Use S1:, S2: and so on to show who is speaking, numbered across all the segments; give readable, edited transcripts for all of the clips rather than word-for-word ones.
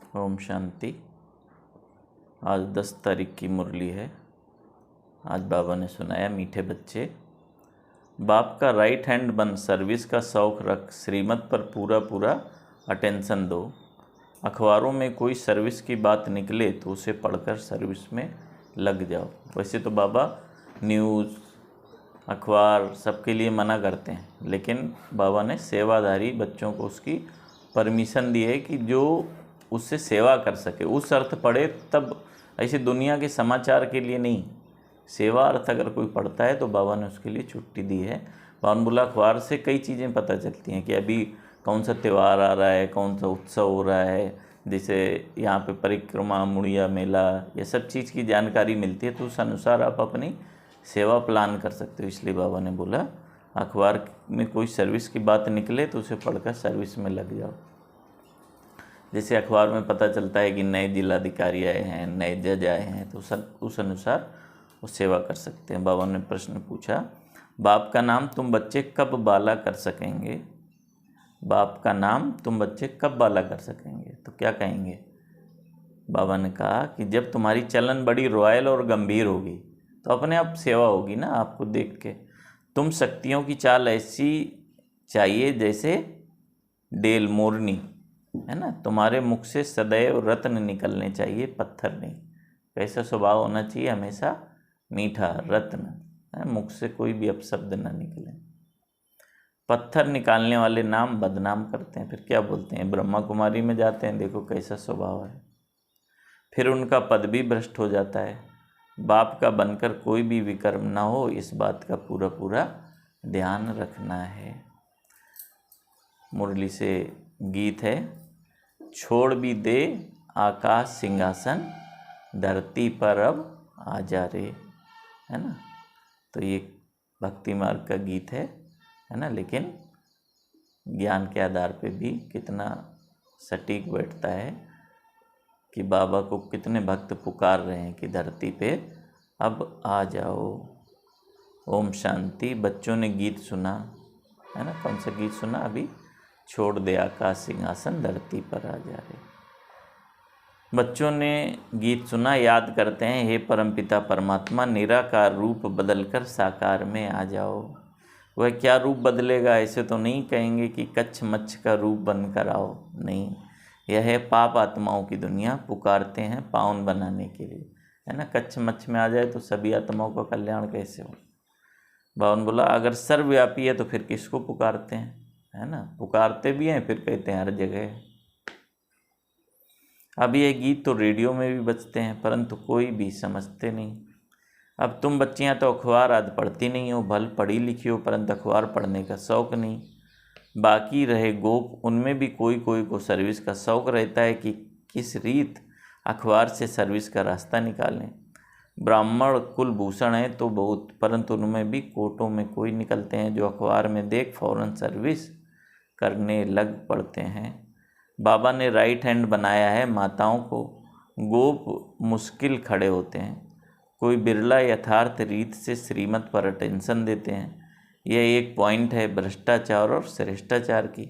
S1: ओम शांति। आज 10 तारीख की मुरली है। आज बाबा ने सुनाया, मीठे बच्चे, बाप का राइट हैंड बन, सर्विस का शौक़ रख, श्रीमत पर पूरा पूरा अटेंशन दो। अखबारों में कोई सर्विस की बात निकले तो उसे पढ़कर सर्विस में लग जाओ। वैसे तो बाबा न्यूज़, अखबार सबके लिए मना करते हैं, लेकिन बाबा ने सेवाधारी बच्चों को उसकी परमिशन दी है कि जो उससे सेवा कर सके उस अर्थ पढ़े, तब ऐसे दुनिया के समाचार के लिए नहीं। सेवा अर्थ अगर कोई पढ़ता है तो बाबा ने उसके लिए छुट्टी दी है। बाबा ने बोला अखबार से कई चीज़ें पता चलती हैं कि अभी कौन सा त्यौहार आ रहा है, कौन सा उत्सव हो रहा है, जैसे यहाँ पे परिक्रमा, मुड़िया मेला, ये सब चीज़ की जानकारी मिलती है, तो उस अनुसार आप अपनी सेवा प्लान कर सकते हो। इसलिए बाबा ने बोला अखबार में कोई सर्विस की बात निकले तो उसे पढ़कर सर्विस में लग जाओ। जैसे अखबार में पता चलता है कि नए जिलाधिकारी आए हैं, नए जज आए हैं, तो सब उस अनुसार वो सेवा कर सकते हैं। बाबा ने प्रश्न पूछा, बाप का नाम तुम बच्चे कब बाला कर सकेंगे? बाप का नाम तुम बच्चे कब बाला कर सकेंगे? तो क्या कहेंगे? बाबा ने कहा कि जब तुम्हारी चलन बड़ी रॉयल और गंभीर होगी तो अपने आप सेवा होगी ना, आपको देख के। तुम शक्तियों की चाल ऐसी चाहिए जैसे डेल मोरनी, है ना। तुम्हारे मुख से सदैव रत्न निकलने चाहिए, पत्थर नहीं। कैसा स्वभाव होना चाहिए? हमेशा मीठा, रत्न, मुख से कोई भी अपशब्द ना निकले। पत्थर निकालने वाले नाम बदनाम करते हैं, फिर क्या बोलते हैं? ब्रह्मा कुमारी में जाते हैं, देखो कैसा स्वभाव है। फिर उनका पद भी भ्रष्ट हो जाता है। बाप का बनकर कोई भी विकर्म ना हो, इस बात का पूरा पूरा ध्यान रखना है। मुरली से गीत है, छोड़ भी दे आकाश सिंहासन, धरती पर अब आ जा रे, है ना। तो ये भक्ति मार्ग का गीत है ना, लेकिन ज्ञान के आधार पे भी कितना सटीक बैठता है कि बाबा को कितने भक्त पुकार रहे हैं कि धरती पे अब आ जाओ। ओम शांति। बच्चों ने गीत सुना, है ना। कौन सा गीत सुना अभी? छोड़ दे आकाश सिंहासन, धरती पर आ जा रे। बच्चों ने गीत सुना, याद करते हैं, हे परमपिता परमात्मा, निराकार रूप बदलकर साकार में आ जाओ। वह क्या रूप बदलेगा? ऐसे तो नहीं कहेंगे कि कच्छ मच्छ का रूप बनकर आओ, नहीं। यह है पाप आत्माओं की दुनिया, पुकारते हैं पावन बनाने के लिए, है ना। कच्छ मच्छ में आ जाए तो सभी आत्माओं का कल्याण कैसे हो? बावन बोला अगर सर्वव्यापी है तो फिर किसको पुकारते हैं, है ना। पुकारते भी हैं, फिर कहते हैं हर जगह। अब ये गीत तो रेडियो में भी बजते हैं, परंतु कोई भी समझते नहीं। अब तुम बच्चियां तो अखबार आदि पढ़ती नहीं हो, भल पढ़ी लिखी हो, परंतु अखबार पढ़ने का शौक़ नहीं। बाकी रहे गोप, उनमें भी कोई कोई को सर्विस का शौक़ रहता है कि किस रीत अखबार से सर्विस का रास्ता निकालें। ब्राह्मण कुलभूषण है तो बहुत, परंतु उनमें भी कोटों में कोई निकलते हैं जो अखबार में देख फौरन सर्विस करने लग पड़ते हैं। बाबा ने राइट हैंड बनाया है माताओं को, गोप मुश्किल खड़े होते हैं। कोई बिरला यथार्थ रीत से श्रीमत पर अटेंशन देते हैं। यह एक पॉइंट है भ्रष्टाचार और श्रेष्ठाचार की।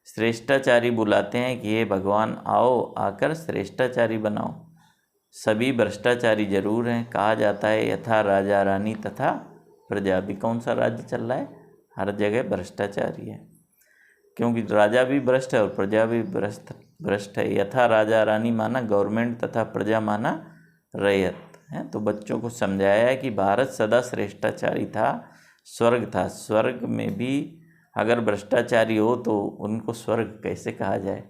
S1: श्रेष्ठाचारी बुलाते हैं कि हे भगवान आओ, आकर श्रेष्ठाचारी बनाओ। सभी भ्रष्टाचारी जरूर हैं। कहा जाता है यथा राजा रानी तथा प्रजा भी। कौन सा राज्य चल रहा है? हर जगह भ्रष्टाचारी है, क्योंकि राजा भी भ्रष्ट है और प्रजा भी भ्रष्ट है। यथा राजा रानी माना गवर्नमेंट तथा प्रजा माना रैयत है। तो बच्चों को समझाया है कि भारत सदा श्रेष्ठाचारी था, स्वर्ग था। स्वर्ग में भी अगर भ्रष्टाचारी हो तो उनको स्वर्ग कैसे कहा जाए,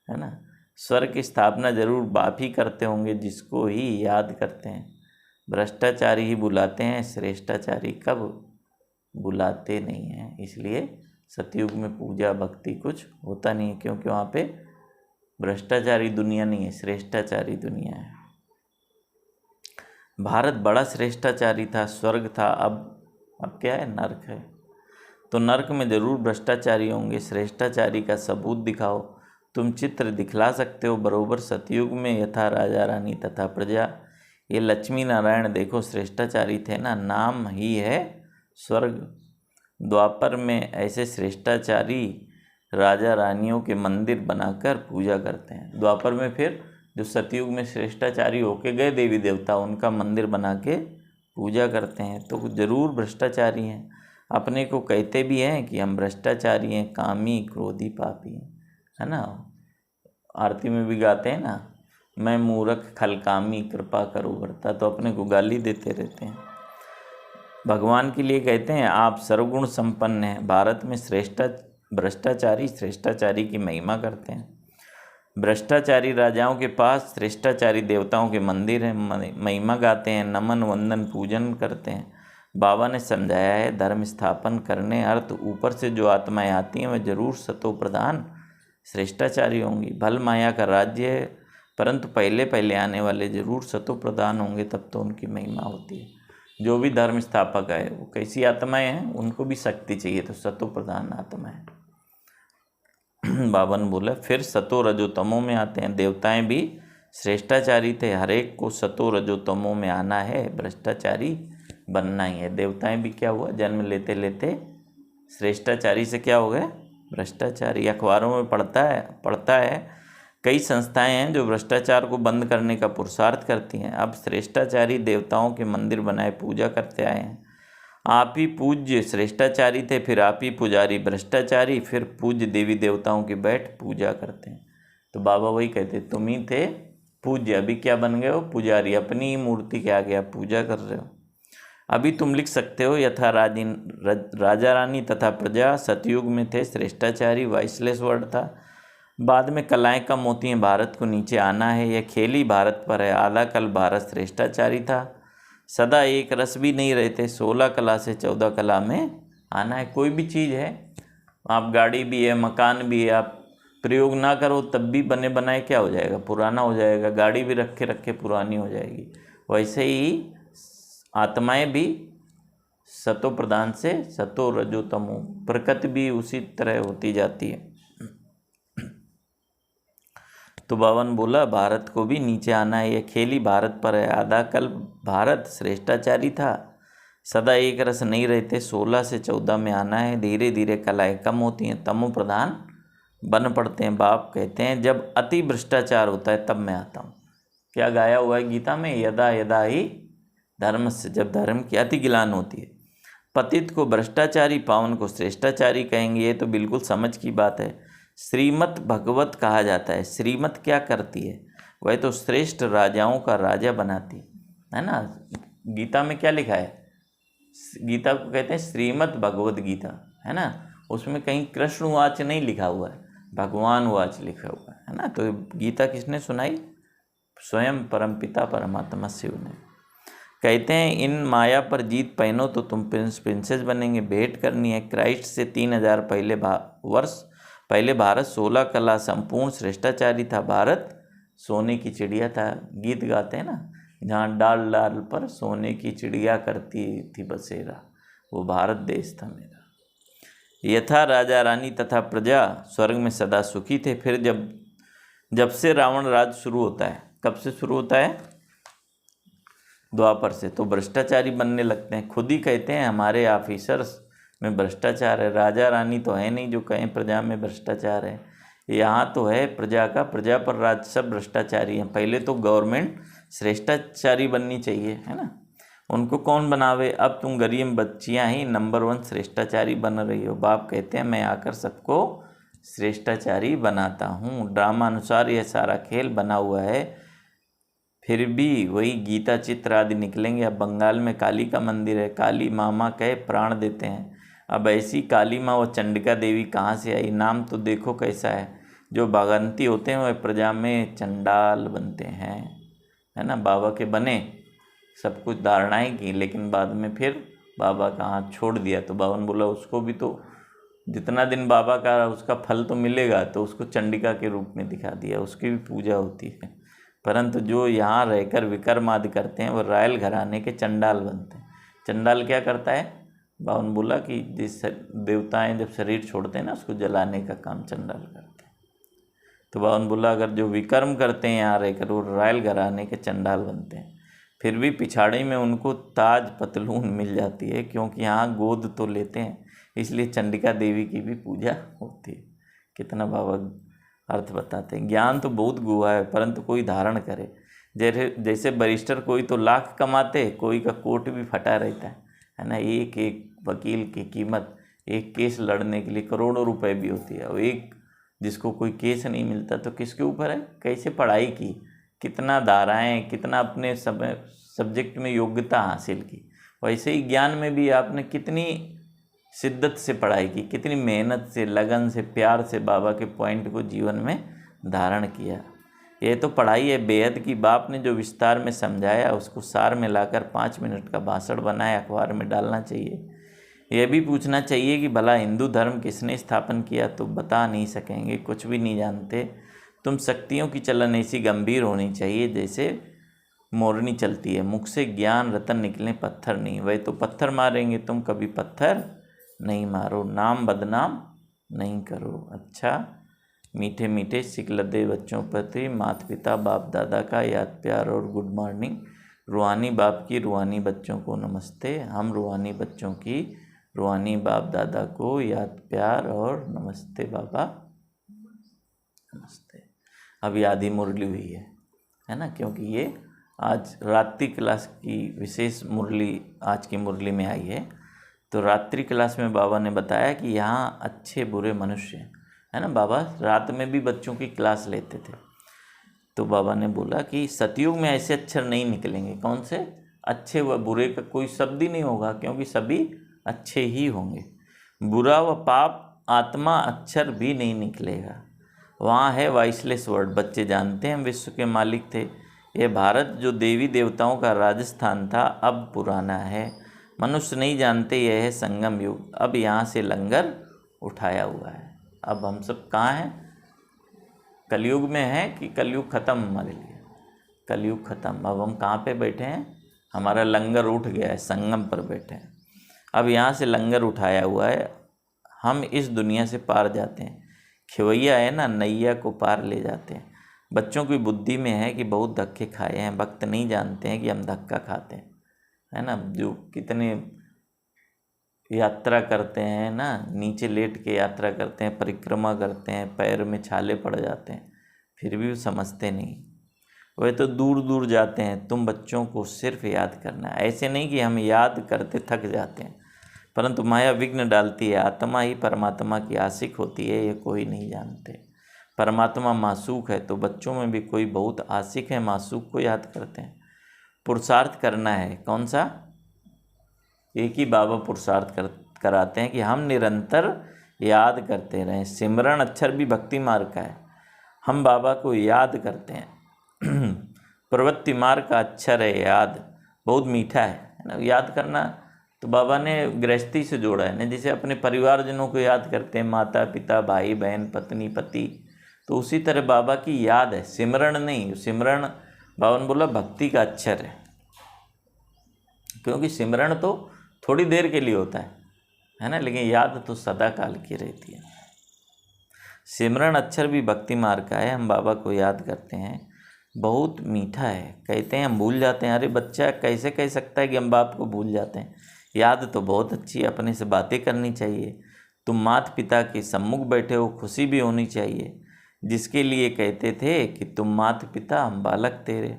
S1: है ना। स्वर्ग की स्थापना जरूर बाप ही करते होंगे, जिसको ही याद करते हैं। भ्रष्टाचारी ही बुलाते हैं, श्रेष्ठाचारी कब बुलाते नहीं हैं। इसलिए सतयुग में पूजा भक्ति कुछ होता नहीं है, क्योंकि वहाँ पे भ्रष्टाचारी दुनिया नहीं है, श्रेष्ठाचारी दुनिया है। भारत बड़ा श्रेष्ठाचारी था, स्वर्ग था, अब क्या है? नर्क है। तो नर्क में ज़रूर भ्रष्टाचारी होंगे। श्रेष्ठाचारी का सबूत दिखाओ। तुम चित्र दिखला सकते हो बरोबर सतयुग में यथा राजा रानी तथा प्रजा। ये लक्ष्मी नारायण देखो श्रेष्ठाचारी थे ना, नाम ही है स्वर्ग। द्वापर में ऐसे श्रेष्ठाचारी राजा रानियों के मंदिर बनाकर पूजा करते हैं। द्वापर में फिर जो सतयुग में श्रेष्ठाचारी होके गए देवी देवता, उनका मंदिर बना के पूजा करते हैं। तो जरूर भ्रष्टाचारी हैं। अपने को कहते भी हैं कि हम भ्रष्टाचारी हैं, कामी, क्रोधी, पापी हैं, है ना। आरती में भी गाते हैं ना, मैं मूर्ख खलकामी कृपा करो वर्ता, तो अपने को गाली देते रहते हैं। भगवान के लिए कहते हैं आप सर्वगुण संपन्न हैं। भारत में भ्रष्टाचारी श्रेष्ठाचारी की महिमा करते हैं। भ्रष्टाचारी राजाओं के पास श्रेष्ठाचारी देवताओं के मंदिर हैं, महिमा गाते हैं, नमन वंदन पूजन करते हैं। बाबा ने समझाया है धर्म स्थापन करने अर्थ ऊपर से जो आत्माएं आती हैं वह जरूर सतो प्रधान श्रेष्ठाचारी होंगी। भल माया का राज्य है, परंतु पहले पहले आने वाले जरूर सतो प्रधान होंगे, तब तो उनकी महिमा होती है। जो भी धर्म स्थापक है वो कैसी आत्माएं हैं, उनको भी शक्ति चाहिए, तो सतो प्रधान आत्माएं। बाबा ने बोला फिर सतो रजो तमो में आते हैं। देवताएं भी श्रेष्ठाचारी थे, हर एक को सतो रजो तमो में आना है, भ्रष्टाचारी बनना ही है। देवताएं भी क्या हुआ, जन्म लेते लेते श्रेष्ठाचारी से क्या हो गए, भ्रष्टाचारी। अखबारों में पढ़ता है कई संस्थाएं हैं जो भ्रष्टाचार को बंद करने का पुरुषार्थ करती हैं। अब श्रेष्ठाचारी देवताओं के मंदिर बनाए पूजा करते आए हैं। आप ही पूज्य श्रेष्ठाचारी थे, फिर आप ही पुजारी भ्रष्टाचारी, फिर पूज्य देवी देवताओं की बैठ पूजा करते हैं। तो बाबा वही कहते तुम ही थे पूज्य, अभी क्या बन गए हो, पुजारी। अपनी ही मूर्ति के आगे आप पूजा कर रहे हो। अभी तुम लिख सकते हो यथा राजा रानी तथा प्रजा सतयुग में थे श्रेष्ठाचारी, वाइसलेस वर्ड था। बाद में कलाएं कम होती हैं, भारत को नीचे आना है, यह खेल ही भारत पर है। आला कल भारत श्रेष्ठाचारी था, सदा एक रस भी नहीं रहते, 16 कला से 14 कला में आना है। कोई भी चीज़ है, आप गाड़ी भी है, मकान भी है, आप प्रयोग ना करो तब भी बने बनाए क्या हो जाएगा, पुराना हो जाएगा। गाड़ी भी रखे रखे पुरानी हो जाएगी। वैसे ही आत्माएं भी सतो प्रधान से सतो रजो तमो, प्रकृति भी उसी तरह होती जाती है। तो बाबा ने बोला भारत को भी नीचे आना है, यह खेल ही भारत पर है। आधा कल भारत श्रेष्ठाचारी था, सदा एक रस नहीं रहते, 16 से 14 में आना है। धीरे धीरे कलाएं कम होती हैं, तमो प्रधान बन पड़ते हैं। बाप कहते हैं जब अति भ्रष्टाचार होता है तब मैं आता हूँ। क्या गाया हुआ है गीता में, यदा यदा ही धर्म से, जब धर्म की अति गिलान होती है। पतित को भ्रष्टाचारी, पावन को श्रेष्ठाचारी कहेंगे, ये तो बिल्कुल समझ की बात है। श्रीमत भगवत कहा जाता है। श्रीमत क्या करती है, वह तो श्रेष्ठ राजाओं का राजा बनाती है ना। गीता में क्या लिखा है, गीता को कहते हैं श्रीमत भगवत गीता, है ना। उसमें कहीं कृष्ण वाच नहीं लिखा हुआ है, भगवान वाच लिखा हुआ है ना। तो गीता किसने सुनाई, स्वयं परमपिता परमात्मा शिव ने। कहते हैं इन माया पर जीत पहनो तो तुम प्रिंसेस बनेंगे। भेंट करनी है क्राइस्ट से 3000 वर्ष पहले भारत 16 कला संपूर्ण श्रेष्ठाचारी था। भारत सोने की चिड़िया था। गीत गाते हैं ना, जहाँ डाल डाल पर सोने की चिड़िया करती थी बसेरा, वो भारत देश था मेरा। यथा राजा रानी तथा प्रजा स्वर्ग में सदा सुखी थे। फिर जब से रावण राज शुरू होता है, कब से शुरू होता है, द्वापर से, तो भ्रष्टाचारी बनने लगते हैं। खुद ही कहते हैं हमारे ऑफिसर्स में भ्रष्टाचार है। राजा रानी तो है नहीं जो कहें प्रजा में भ्रष्टाचार है। यहाँ तो है प्रजा का, प्रजा पर राज, सब भ्रष्टाचारी हैं। पहले तो गवर्नमेंट श्रेष्ठाचारी बननी चाहिए, है ना। उनको कौन बनावे, अब तुम गरीब बच्चियाँ ही नंबर 1 श्रेष्ठाचारी बन रही हो। बाप कहते हैं मैं आकर सबको श्रेष्ठाचारी बनाता हूँ। ड्रामा अनुसार यह सारा खेल बना हुआ है, फिर भी वही गीता चित्र आदि निकलेंगे। अब बंगाल में काली का मंदिर है, काली मामा कहे प्राण देते हैं। अब ऐसी काली माँ व चंडिका देवी कहाँ से आई, नाम तो देखो कैसा है। जो भागंती होते हैं वह प्रजा में चंडाल बनते हैं, है ना। बाबा के बने, सब कुछ धारणाएं की, लेकिन बाद में फिर बाबा का हाथ छोड़ दिया। तो बाबा ने बोला उसको भी तो जितना दिन बाबा का उसका फल तो मिलेगा, तो उसको चंडिका के रूप में दिखा दिया, उसकी भी पूजा होती है। परंतु जो यहाँ रहकर विकर्म आदि करते हैं वो रॉयल घराने के चंडाल बनते हैं। चंडाल क्या करता है, बाबा ने बोला कि जिस देवताएं जब शरीर छोड़ते हैं ना, उसको जलाने का काम चंडाल करते हैं। तो बाबा ने बोला अगर जो विकर्म करते हैं यहाँ रहकर, वो रॉयल घराने के चंडाल बनते हैं। फिर भी पिछाड़ी में उनको ताज पतलून मिल जाती है, क्योंकि यहाँ गोद तो लेते हैं, इसलिए चंडिका देवी की भी पूजा होती है। कितना बाबा अर्थ बताते हैं। ज्ञान तो बहुत गुहा है, परंतु कोई धारण करे। जैसे बैरिस्टर कोई तो लाख कमाते, कोई का कोट भी फटा रहता है ना। एक एक वकील की कीमत एक केस लड़ने के लिए करोड़ों रुपए भी होती है, और एक जिसको कोई केस नहीं मिलता तो किसके ऊपर है, कैसे पढ़ाई की, कितना धाराएं, कितना अपने सब्जेक्ट में योग्यता हासिल की। वैसे ही ज्ञान में भी आपने कितनी शिद्दत से पढ़ाई की, कितनी मेहनत से, लगन से, प्यार से बाबा के पॉइंट को जीवन में धारण किया। ये तो पढ़ाई है बेहद की। बाप ने जो विस्तार में समझाया उसको सार में लाकर 5 मिनट का भाषण बनाया, अखबार में डालना चाहिए। यह भी पूछना चाहिए कि भला हिंदू धर्म किसने स्थापन किया, तो बता नहीं सकेंगे, कुछ भी नहीं जानते। तुम शक्तियों की चलन ऐसी गंभीर होनी चाहिए जैसे मोरनी चलती है, मुख से ज्ञान रतन निकले, पत्थर नहीं। वह तो पत्थर मारेंगे, तुम कभी पत्थर नहीं मारो, नाम बदनाम नहीं करो। अच्छा, मीठे मीठे सिकलदे बच्चों प्रति माता पिता बाप दादा का याद प्यार और गुड मॉर्निंग। रूहानी बाप की रूहानी बच्चों को नमस्ते। हम रूहानी बच्चों की रूहानी बाप दादा को याद प्यार और नमस्ते बाबा, नमस्ते। अभी आधी मुरली हुई है ना, क्योंकि ये आज रात्रि क्लास की विशेष मुरली आज की मुरली में आई है। तो रात्रि क्लास में बाबा ने बताया कि यहाँ अच्छे बुरे मनुष्य है ना। बाबा रात में भी बच्चों की क्लास लेते थे। तो बाबा ने बोला कि सतयुग में ऐसे अक्षर नहीं निकलेंगे। कौन से अच्छे व बुरे का कोई शब्द ही नहीं होगा, क्योंकि सभी अच्छे ही होंगे। बुरा व पाप आत्मा अक्षर भी नहीं निकलेगा। वहाँ है वाइसलेस वर्ड। बच्चे जानते हैं हम विश्व के मालिक थे। ये भारत जो देवी देवताओं का राजस्थान था अब पुराना है। मनुष्य नहीं जानते यह है संगम युग। अब यहाँ से लंगर उठाया हुआ है। अब हम सब कहाँ हैं, कलयुग में हैं कि कलयुग ख़त्म हमारे लिए? कलयुग ख़त्म। अब हम कहाँ पे बैठे हैं, हमारा लंगर उठ गया है, संगम पर बैठे हैं। अब यहाँ से लंगर उठाया हुआ है, हम इस दुनिया से पार जाते हैं। खेवैया है ना, नैया को पार ले जाते हैं। बच्चों की बुद्धि में है कि बहुत धक्के खाए हैं, वक्त नहीं जानते हैं कि हम धक्का खाते हैं, है ना। जो कितने यात्रा करते हैं ना, नीचे लेट के यात्रा करते हैं, परिक्रमा करते हैं, पैर में छाले पड़ जाते हैं, फिर भी वो समझते नहीं। वह तो दूर दूर जाते हैं। तुम बच्चों को सिर्फ याद करना है। ऐसे नहीं कि हम याद करते थक जाते हैं, परंतु माया विघ्न डालती है। आत्मा ही परमात्मा की आशिक होती है, ये कोई नहीं जानते। परमात्मा मासूक है, तो बच्चों में भी कोई बहुत आशिक है, मासूक को याद करते हैं। पुरुषार्थ करना है। कौन सा? एक ही बाबा पुरुषार्थ कराते हैं कि हम निरंतर याद करते रहें। सिमरन अक्षर भी भक्ति मार्ग का है। हम बाबा को याद करते हैं। प्रवृत्ति मार्ग का अक्षर है याद, बहुत मीठा है ना। याद करना तो बाबा ने गृहस्थी से जोड़ा है ना, जैसे अपने परिवारजनों को याद करते हैं, माता पिता भाई बहन पत्नी पति, तो उसी तरह बाबा की याद है, सिमरन नहीं। सिमरन बाबा ने बोला भक्ति का अक्षर है, क्योंकि सिमरन तो थोड़ी देर के लिए होता है ना, लेकिन याद तो सदा काल की रहती है। सिमरन अक्षर भी भक्ति मार्ग का है। हम बाबा को याद करते हैं, बहुत मीठा है। कहते हैं हम भूल जाते हैं। अरे बच्चा कैसे कह सकता है कि हम बाप को भूल जाते हैं? याद तो बहुत अच्छी है, अपने से बातें करनी चाहिए। तुम माता पिता के सम्मुख बैठे हो, खुशी भी होनी चाहिए, जिसके लिए कहते थे कि तुम माता पिता हम बालक तेरे।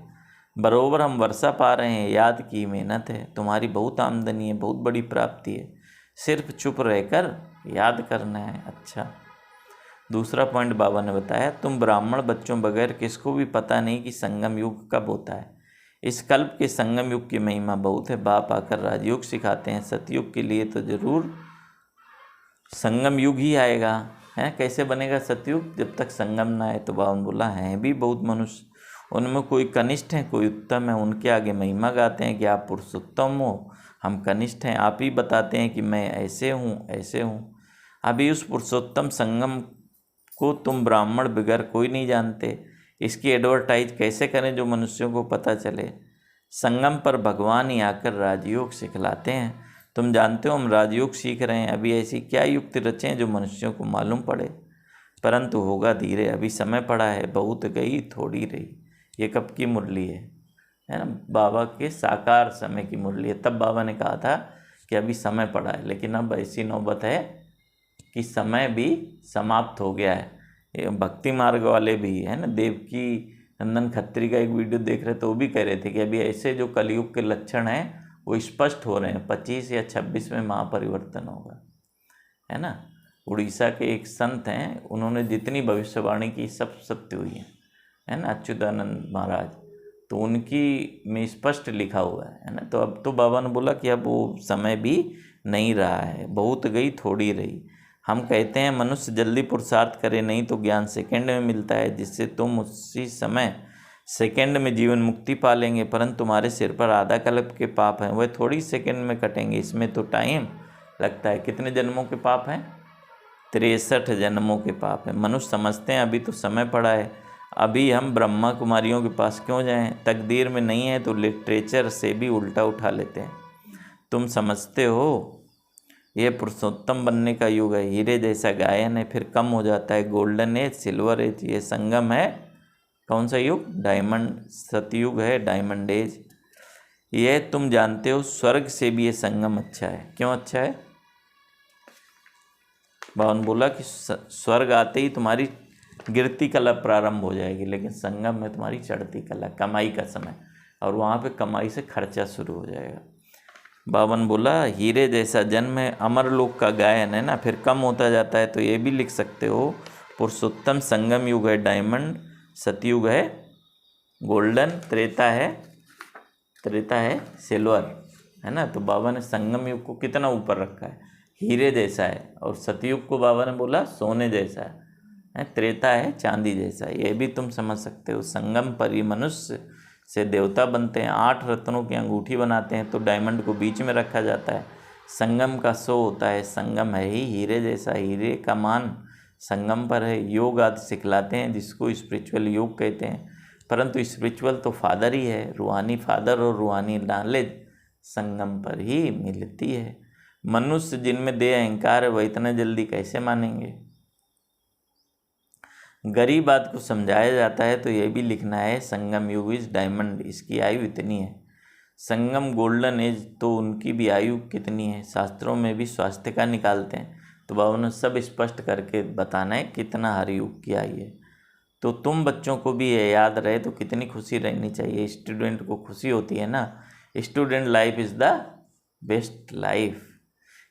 S1: बरोबर हम वर्षा पा रहे हैं, याद की मेहनत है। तुम्हारी बहुत आमदनी है, बहुत बड़ी प्राप्ति है, सिर्फ चुप रहकर याद करना है। अच्छा, दूसरा पॉइंट बाबा ने बताया, तुम ब्राह्मण बच्चों बगैर किसको भी पता नहीं कि संगम युग कब होता है। इस कल्प के संगम युग की महिमा बहुत है। बाप आकर राजयोग सिखाते हैं। सतयुग के लिए तो जरूर संगम युग ही आएगा, है। कैसे बनेगा सतयुग? जब तक संगम ना आए। तो बाबा ने बोला हैं भी बहुत मनुष्य, उनमें कोई कनिष्ठ हैं कोई उत्तम है। उनके आगे महिमा गाते हैं कि आप पुरुषोत्तम हो, हम कनिष्ठ हैं। आप ही बताते हैं कि मैं ऐसे हूँ ऐसे हूँ। अभी उस पुरुषोत्तम संगम को तुम ब्राह्मण बगैर कोई नहीं जानते। इसकी एडवर्टाइज कैसे करें जो मनुष्यों को पता चले? संगम पर भगवान ही आकर राजयोग सिखलाते हैं। तुम जानते हो हम राजयोग सीख रहे हैं। अभी ऐसी क्या युक्ति रचें जो मनुष्यों को मालूम पड़े, परंतु होगा धीरे। अभी समय पड़ा है, बहुत गई थोड़ी रही। ये कब की मुरली है ना? बाबा के साकार समय की मुरली है। तब बाबा ने कहा था कि अभी समय पड़ा है, लेकिन अब ऐसी नौबत है कि समय भी समाप्त हो गया है। ये भक्ति मार्ग वाले भी है ना, देवकी नंदन खत्री का एक वीडियो देख रहे तो वो भी कह रहे थे कि अभी ऐसे जो कलयुग के लक्षण हैं वो स्पष्ट हो रहे हैं, 25 या 26 में महापरिवर्तन होगा, है ना। उड़ीसा के एक संत हैं, उन्होंने जितनी भविष्यवाणी की सब सत्य हुई है ना, अच्युतानंद महाराज, तो उनकी में स्पष्ट लिखा हुआ है ना। तो अब तो बाबा ने बोला कि अब वो समय भी नहीं रहा है, बहुत गई थोड़ी रही। हम कहते हैं मनुष्य जल्दी पुरुषार्थ करे, नहीं तो ज्ञान सेकंड में मिलता है, जिससे तुम उसी समय सेकंड में जीवन मुक्ति पा लेंगे, परंतु तुम्हारे सिर पर आधा कल्प के पाप हैं, वह थोड़ी सेकंड में कटेंगे, इसमें तो टाइम लगता है। कितने जन्मों के पाप हैं? 63 जन्मों के पाप हैं। मनुष्य समझते हैं अभी तो समय पड़ा है, अभी हम ब्रह्मा कुमारियों के पास क्यों जाएं, तकदीर में नहीं है तो लिटरेचर से भी उल्टा उठा लेते हैं। तुम समझते हो ये पुरुषोत्तम बनने का युग है, हीरे जैसा गायन है, फिर कम हो जाता है, गोल्डन एज, सिल्वर एज, ये संगम है। कौन सा युग? डायमंड, सतयुग है, डायमंड एज। ये तुम जानते हो, स्वर्ग से भी ये संगम अच्छा है। क्यों अच्छा है? भगवान बोला कि स्वर्ग आते ही तुम्हारी गिरती कला प्रारंभ हो जाएगी, लेकिन संगम में तुम्हारी चढ़ती कला, कमाई का समय, और वहाँ पे कमाई से खर्चा शुरू हो जाएगा। बावन बोला हीरे जैसा जन्म है, अमर लोक का गायन है ना, फिर कम होता जाता है, तो ये भी लिख सकते हो पुरुषोत्तम, संगम युग है डायमंड, सतयुग है गोल्डन, त्रेता है सिल्वर, है ना। तो बाबा ने संगम युग को कितना ऊपर रखा है, हीरे जैसा है, और सतयुग को बाबा ने बोला सोने जैसा है, त्रेता है चांदी जैसा। ये भी तुम समझ सकते हो। संगम पर ही मनुष्य से देवता बनते हैं, 8 रत्नों की अंगूठी बनाते हैं तो डायमंड को बीच में रखा जाता है। संगम का शो होता है, संगम है ही हीरे जैसा, हीरे का मान संगम पर है। योग आदि सिखलाते हैं जिसको स्पिरिचुअल योग कहते हैं, परंतु स्पिरिचुअल तो फादर ही है, रूहानी फादर और रूहानी नॉलेज संगम पर ही मिलती है। मनुष्य जिनमें देह अहंकार है वह इतना जल्दी कैसे मानेंगे। गरीब बात को समझाया जाता है तो यह भी लिखना है संगम युग इज डायमंड, इसकी आयु इतनी है। संगम गोल्डन एज, तो उनकी भी आयु कितनी है, शास्त्रों में भी स्वास्थ्य का निकालते हैं, तो बाबा ने सब स्पष्ट करके बताना है कितना हर युग की आयु है। तो तुम बच्चों को भी ये याद रहे तो कितनी खुशी रहनी चाहिए। स्टूडेंट को खुशी होती है ना, student life is the best life.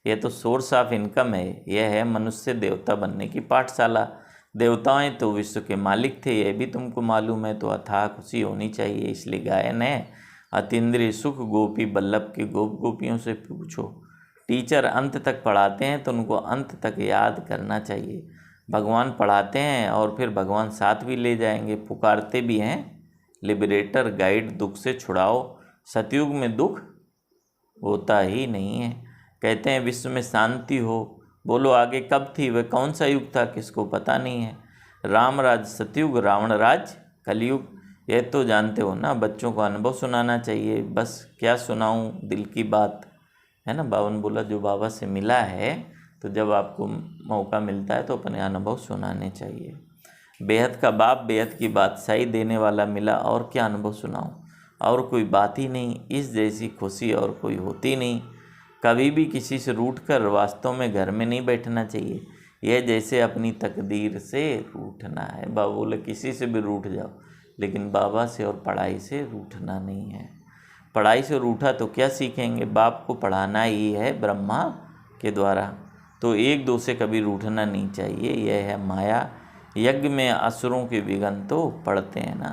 S1: यह तो सोर्स ऑफ इनकम है, यह है मनुष्य देवता बनने की पाठशाला। देवताएं तो विश्व के मालिक थे, यह भी तुमको मालूम है, तो अथाह खुशी होनी चाहिए। इसलिए गायन है अतीन्द्रिय सुख, गोपी बल्लभ के गोप गोपियों से पूछो। टीचर अंत तक पढ़ाते हैं तो उनको अंत तक याद करना चाहिए। भगवान पढ़ाते हैं और फिर भगवान साथ भी ले जाएंगे, पुकारते भी हैं लिबरेटर गाइड, दुख से छुड़ाओ। सतयुग में दुख होता ही नहीं है। कहते हैं विश्व में शांति हो, बोलो आगे कब थी, वह कौन सा युग था, किसको पता नहीं है। राम राज सतयुग, रावण राज कलयुग, यह तो जानते हो ना। बच्चों को अनुभव सुनाना चाहिए, बस क्या सुनाऊं, दिल की बात, है ना। बावन बोला जो बाबा से मिला है तो जब आपको मौका मिलता है तो अपने अनुभव सुनाने चाहिए। बेहद का बाप, बेहद की बादशाही देने वाला मिला, और क्या अनुभव सुनाऊं, और कोई बात ही नहीं, इस जैसी खुशी और कोई होती नहीं। कभी भी किसी से रूठकर वास्तव में घर में नहीं बैठना चाहिए, यह जैसे अपनी तकदीर से रूठना है। बाबा बोले किसी से भी रूठ जाओ, लेकिन बाबा से और पढ़ाई से रूठना नहीं है। पढ़ाई से रूठा तो क्या सीखेंगे, बाप को पढ़ाना ही है ब्रह्मा के द्वारा, तो एक दो से कभी रूठना नहीं चाहिए। यह है माया। यज्ञ में असुरों के विघ्न तो पड़ते हैं ना,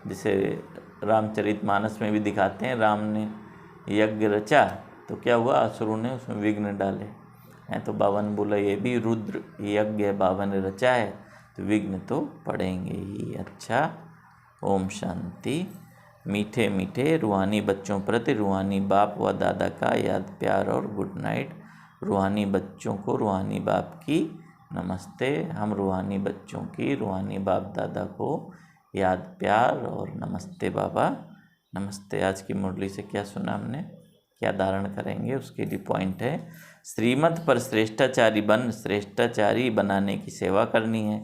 S1: जिसे रामचरितमानस में भी दिखाते हैं, राम ने यज्ञ रचा तो क्या हुआ, असुरों ने उसमें विघ्न डाले हैं। तो बाबा ने बोला ये भी रुद्र यज्ञ है, बाबा ने रचा है तो विघ्न तो पड़ेंगे ही। अच्छा, ओम शांति। मीठे मीठे रूहानी बच्चों प्रति रूहानी बाप व दादा का याद प्यार और गुड नाइट। रूहानी बच्चों को रूहानी बाप की नमस्ते। हम रूहानी बच्चों की रूहानी बाप दादा को याद प्यार और नमस्ते बाबा, नमस्ते। आज की मुरली से क्या सुना हमने, क्या धारण करेंगे, उसके लिए पॉइंट है श्रीमत पर श्रेष्ठाचारी बन, श्रेष्ठाचारी बनाने की सेवा करनी है।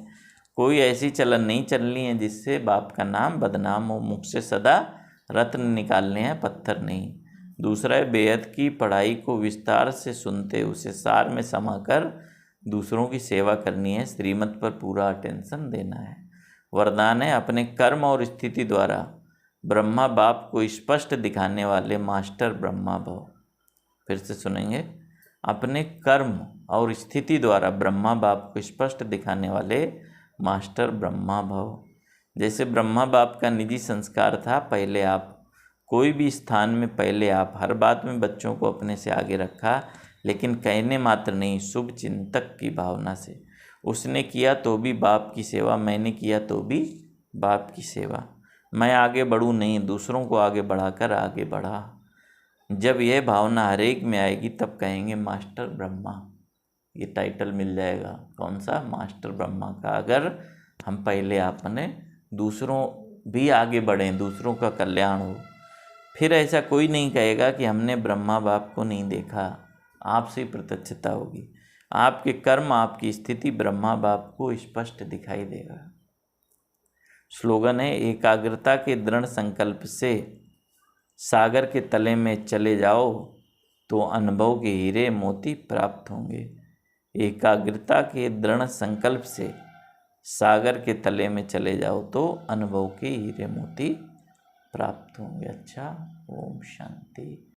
S1: कोई ऐसी चलन नहीं चलनी है जिससे बाप का नाम बदनाम हो। मुख से सदा रत्न निकालने हैं, पत्थर नहीं। दूसरा है बेहद की पढ़ाई को विस्तार से सुनते, उसे सार में समाकर दूसरों की सेवा करनी है, श्रीमत पर पूरा अटेंशन देना है। वरदान है अपने कर्म और स्थिति द्वारा ब्रह्मा बाप को स्पष्ट दिखाने वाले मास्टर ब्रह्मा भव। फिर से सुनेंगे, अपने कर्म और स्थिति द्वारा ब्रह्मा बाप को स्पष्ट दिखाने वाले मास्टर ब्रह्मा भव। जैसे ब्रह्मा बाप का निजी संस्कार था, पहले आप कोई भी स्थान में, पहले आप हर बात में बच्चों को अपने से आगे रखा, लेकिन कहने मात्र नहीं, शुभ चिंतक की भावना से। उसने किया तो भी बाप की सेवा, मैंने किया तो भी बाप की सेवा। मैं आगे बढ़ूँ नहीं, दूसरों को आगे बढ़ाकर आगे बढ़ा। जब यह भावना हर एक में आएगी तब कहेंगे मास्टर ब्रह्मा। ये टाइटल मिल जाएगा, कौन सा? मास्टर ब्रह्मा का। अगर हम पहले अपने दूसरों भी आगे बढ़ें, दूसरों का कल्याण हो। फिर ऐसा कोई नहीं कहेगा कि हमने ब्रह्मा बाप को नहीं देखा, आपसे प्रत्यक्षता होगी। आपके कर्म, आपकी स्थिति ब्रह्मा बाप को स्पष्ट दिखाई देगा। स्लोगन है, एकाग्रता के दृढ़ संकल्प से सागर के तले में चले जाओ तो अनुभव के हीरे मोती प्राप्त होंगे। एकाग्रता के दृढ़ संकल्प से सागर के तले में चले जाओ तो अनुभव के हीरे मोती प्राप्त होंगे। अच्छा, ओम शांति।